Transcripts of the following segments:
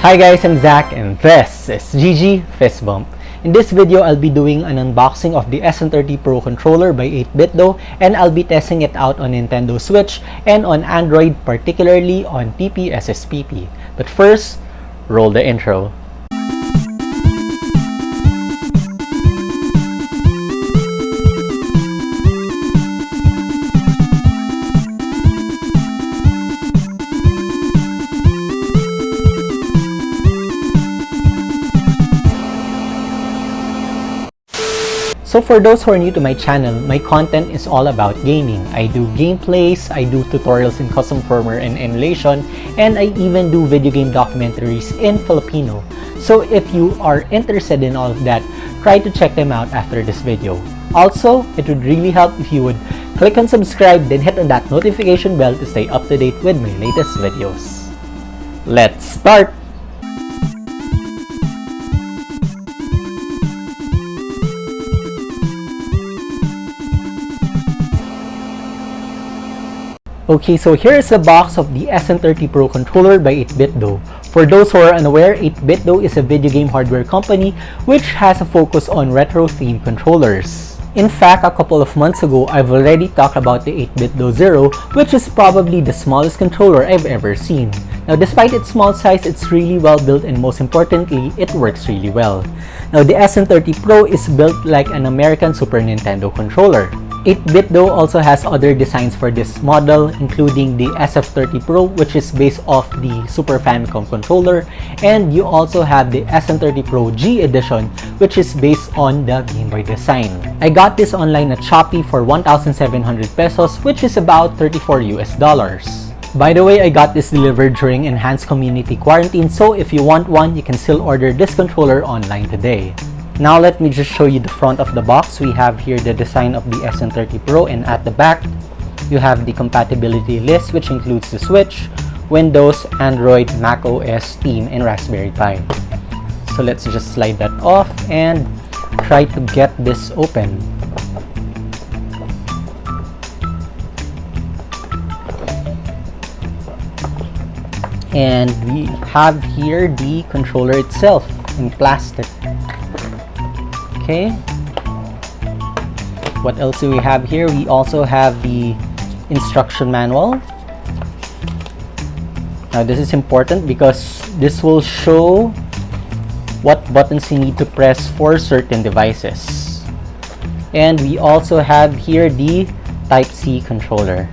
Hi guys, I'm Zach and this is GG Fist Bump. In this video, I'll be doing an unboxing of the SN30 Pro controller by 8BitDo, and I'll be testing it out on Nintendo Switch and on Android, particularly on PPSSPP. But first, roll the intro. So for those who are new to my channel, my content is all about gaming. I do gameplays, I do tutorials in custom firmware and emulation, and I even do video game documentaries in Filipino. So if you are interested in all of that, try to check them out after this video. Also, it would really help if you would click on subscribe, then hit on that notification bell to stay up to date with my latest videos. Let's start! Okay, so here is the box of the SN30 Pro controller by 8BitDo. For those who are unaware, 8BitDo is a video game hardware company which has a focus on retro-themed controllers. In fact, a couple of months ago, I've already talked about the 8BitDo Zero, which is probably the smallest controller I've ever seen. Now, despite its small size, it's really well built, and most importantly, it works really well. Now, the SN30 Pro is built like an American Super Nintendo controller. 8BitDo also has other designs for this model, including the SF30 Pro, which is based off the Super Famicom controller, and you also have the SN30 Pro G Edition, which is based on the Game Boy design. I got this online at Shopee for 1,700 pesos, which is about $34 US. By the way, I got this delivered during enhanced community quarantine, so if you want one, you can still order this controller online today. Now let me just show you the front of the box. We have here the design of the SN30 Pro, and at the back, you have the compatibility list, which includes the Switch, Windows, Android, Mac OS, Steam, and Raspberry Pi. So let's just slide that off and try to get this open. And we have here the controller itself in plastic. Okay, what else do we have here? We also have the instruction manual. Now this is important because this will show what buttons you need to press for certain devices. And we also have here the Type-C controller.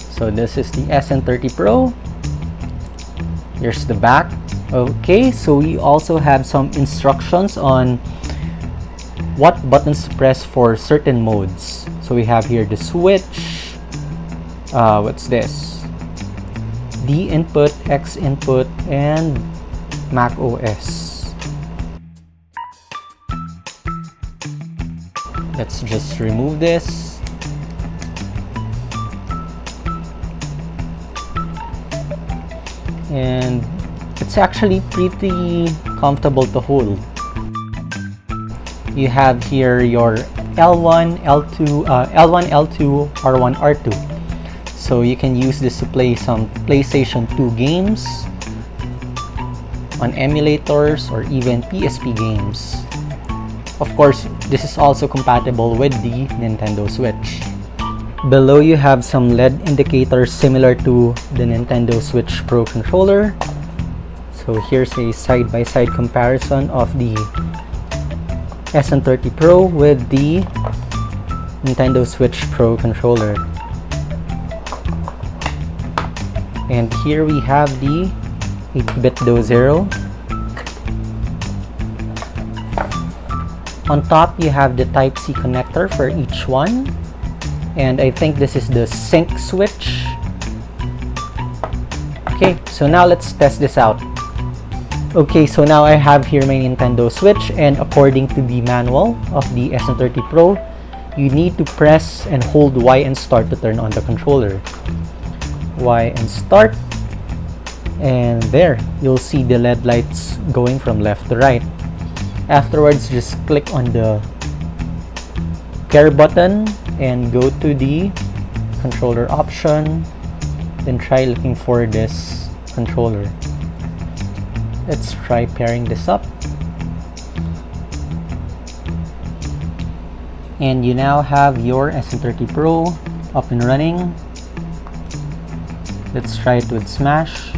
So this is the SN30 Pro. Here's the back. Okay, so we also have some instructions on what buttons to press for certain modes. So we have here the Switch, what's this? D input, X input, and Mac OS. Let's just remove this. And it's actually pretty comfortable to hold. You have here your L1, L2, R1, R2. So you can use this to play some PlayStation 2 games, on emulators, or even PSP games. Of course, this is also compatible with the Nintendo Switch. Below you have some LED indicators similar to the Nintendo Switch Pro controller. So here's a side-by-side comparison of the SN30 Pro with the Nintendo Switch Pro controller. And here we have the 8BitDo Zero. On top, you have the Type-C connector for each one. And I think this is the sync switch. Okay, so now let's test this out. Okay, so now I have here my Nintendo Switch, and according to the manual of the SN30 Pro, you need to press and hold Y and start to turn on the controller. Y and start, and there, you'll see the LED lights going from left to right. Afterwards, just click on the pair button and go to the controller option, then try looking for this controller. Let's try pairing this up. And you now have your SN30 Pro up and running. Let's try it with Smash.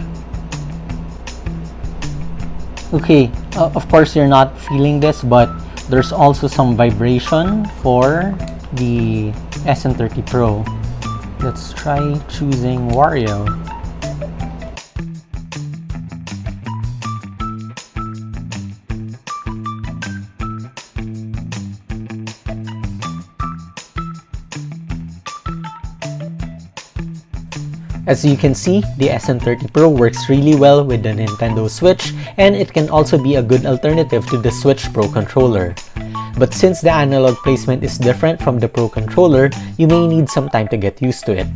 Okay, of course you're not feeling this, but there's also some vibration for the SN30 Pro. Let's try choosing Wario. As you can see, the SN30 Pro works really well with the Nintendo Switch, and it can also be a good alternative to the Switch Pro controller. But since the analog placement is different from the Pro controller, you may need some time to get used to it.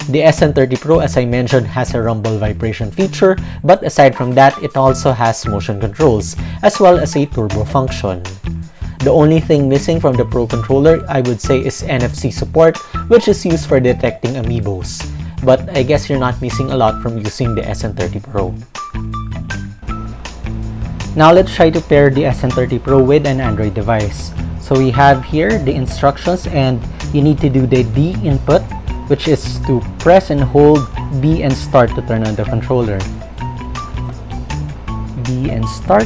The SN30 Pro, as I mentioned, has a rumble vibration feature, but aside from that, it also has motion controls, as well as a turbo function. The only thing missing from the Pro controller, I would say, is NFC support, which is used for detecting amiibos. But I guess you're not missing a lot from using the SN30 Pro. Now let's try to pair the SN30 Pro with an Android device. So we have here the instructions, and you need to do the D input, which is to press and hold B and start to turn on the controller. B and start.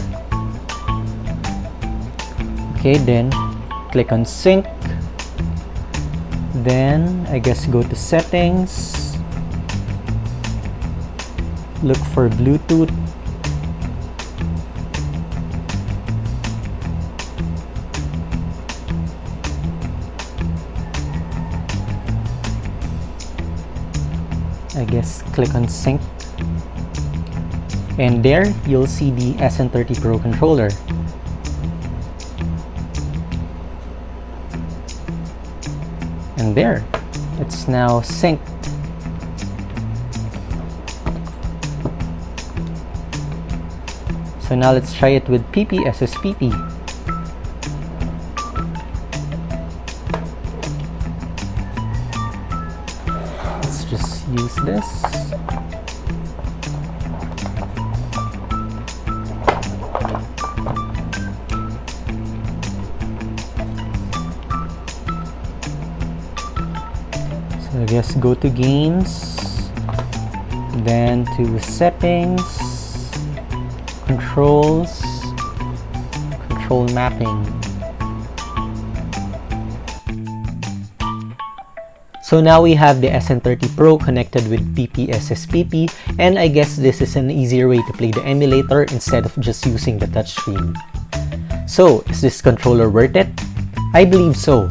Okay, then click on sync. Then I guess go to settings. Look for Bluetooth. I guess click on sync. And there you'll see the SN30 Pro controller. And there, it's now synced. So now let's try it with PPSSPP. Let's just use this. So I guess go to games, then to settings, controls, control mapping. So now we have the SN30 Pro connected with PPSSPP, and I guess this is an easier way to play the emulator instead of just using the touchscreen. So, is this controller worth it? I believe so.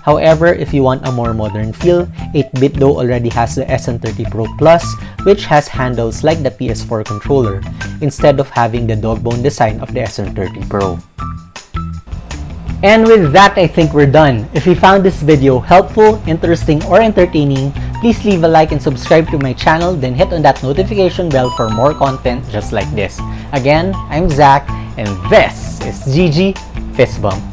However, if you want a more modern feel, 8BitDo already has the SN30 Pro Plus, which has handles like the PS4 controller, instead of having the dog bone design of the SN30 Pro. And with that, I think we're done. If you found this video helpful, interesting, or entertaining, please leave a like and subscribe to my channel, then hit on that notification bell for more content just like this. Again, I'm Zach, and this is GG Fist Bump.